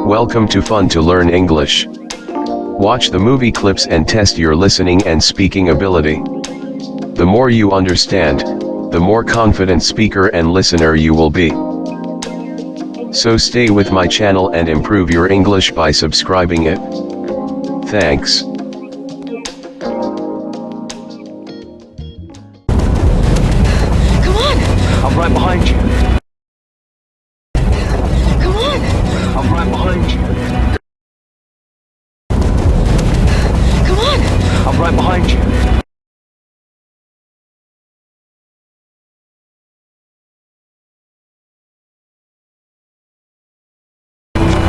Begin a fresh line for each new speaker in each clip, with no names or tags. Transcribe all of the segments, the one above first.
Welcome to Fun to Learn English. Watch the movie clips and test your listening and speaking ability. The more you understand, the more confident speaker and listener you will be. So stay with my channel and improve your English by subscribing it. Thanks.
Come on!
I'm right behind you.
Come on!
I'm right behind you.
Come on!
I'm right behind you.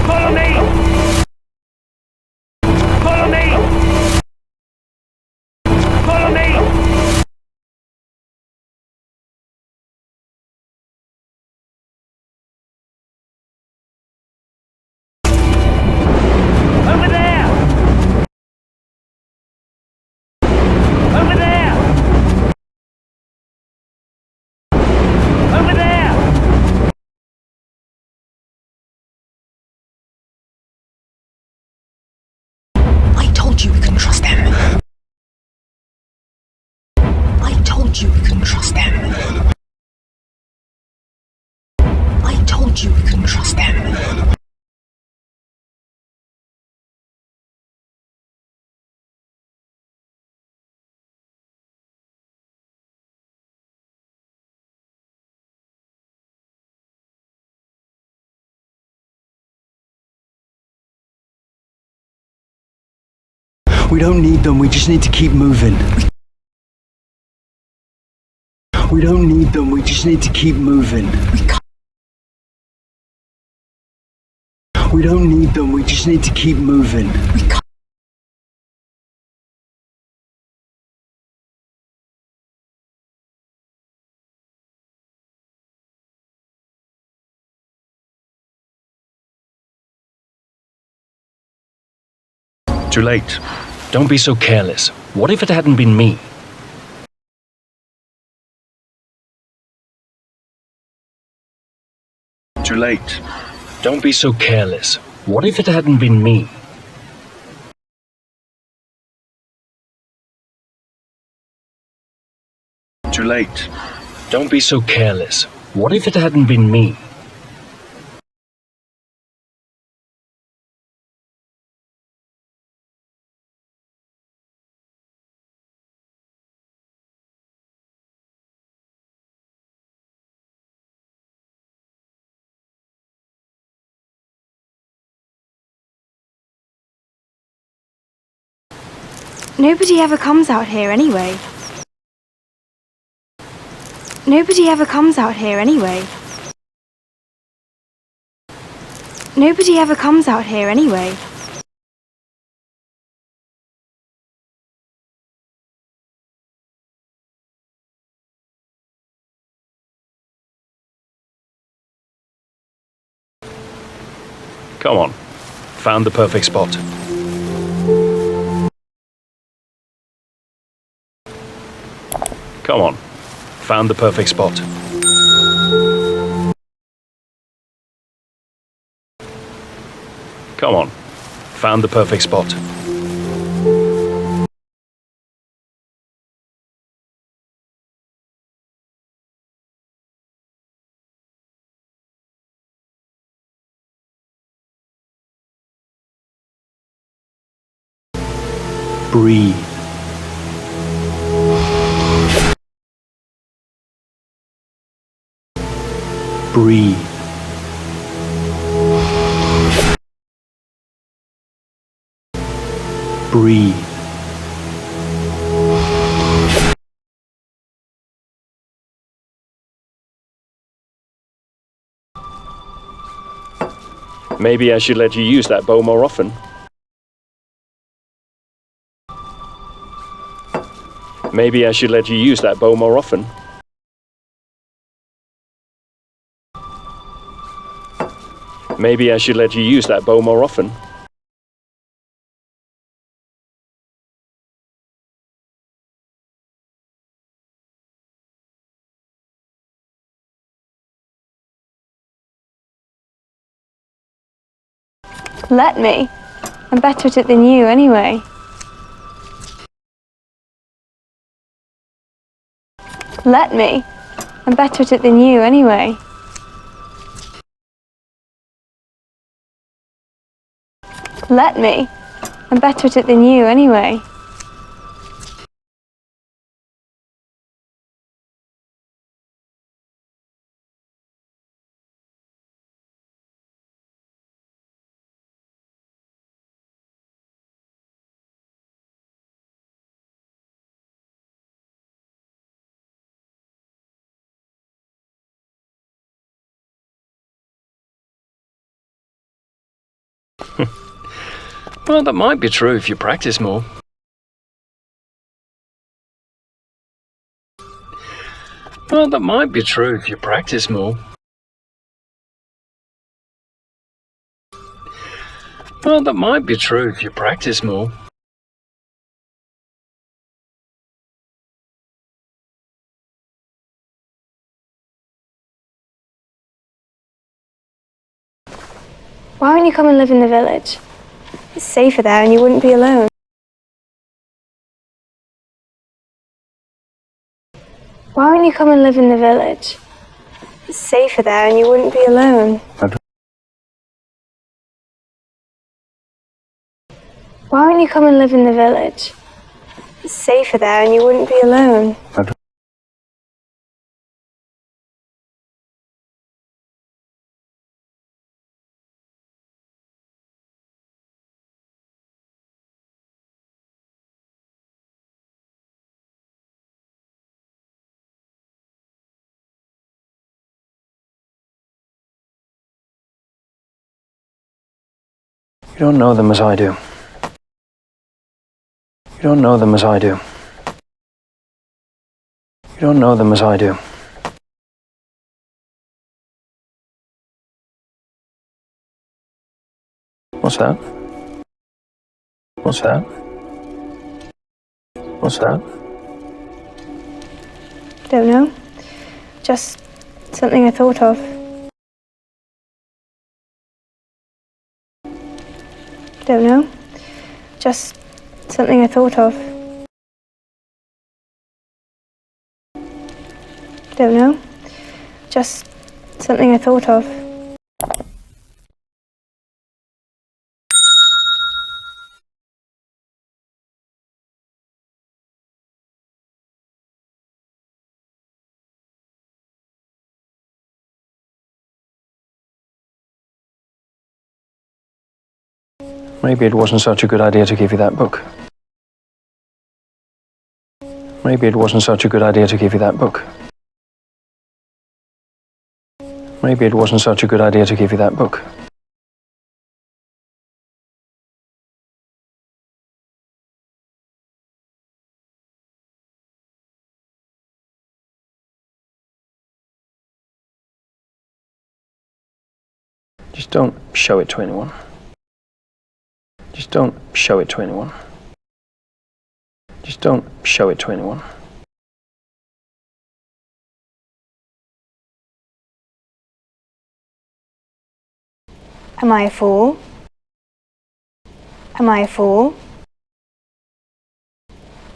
Follow me! Follow me! Follow me! Over there! Over there! Over there!
I told you we can trust them. I told you we can trust them. I told you we can trust them.
We don't need them, we just need to keep moving. We don't need them, we just need to keep moving. We don't need them, we just need to keep moving.
Too late. Don't be so careless. What if it hadn't been me? Too late. Don't be so careless. What if it hadn't been me? Too late. Don't be so careless. What if it hadn't been me?
Nobody ever comes out here anyway. Nobody ever comes out here anyway. Nobody ever comes out here anyway.
Come on. Found the perfect spot. Come on. Found the perfect spot. Come on. Found the perfect spot.
Breathe. Breathe. Breathe.
Maybe I should let you use that bow more often. Maybe I should let you use that bow more often. Maybe I should let you use that bow more often.
Let me. I'm better at it than you, anyway. Let me. I'm better at it than you, anyway. Let me. I'm better at it than you, anyway.
Well, that might be true if you practice more. Well, that might be true if you practice more. Well, that might be true if you practice more.
Why don't you come and live in the village? It's safer there and you wouldn't be alone. Why don't you come and live in the village? It's safer there and you wouldn't be alone. Why don't you come and live in the village? It's safer there and you wouldn't be alone.
You don't know them as I do. You don't know them as I do. You don't know them as I do. What's that? What's that? What's that?
Don't know. Just something I thought of. Don't know. Just something I thought of. Don't know. Just something I thought of.
Maybe it wasn't such a good idea to give you that book. Maybe it wasn't such a good idea to give you that book. Maybe it wasn't such a good idea to give you that book. Just don't show it to anyone. Just don't show it to anyone. Just don't show it to anyone.
Am I a fool? Am I a fool?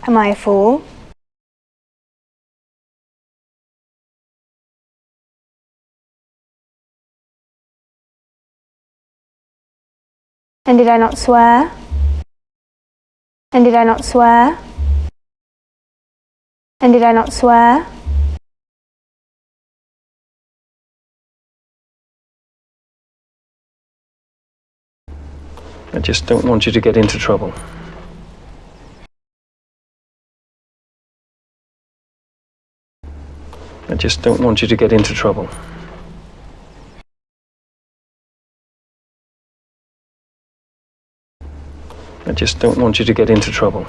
Am I a fool? And did I not swear? And did I not swear? And did I not swear?
I just don't want you to get into trouble. I just don't want you to get into trouble. I just don't want you to get into trouble.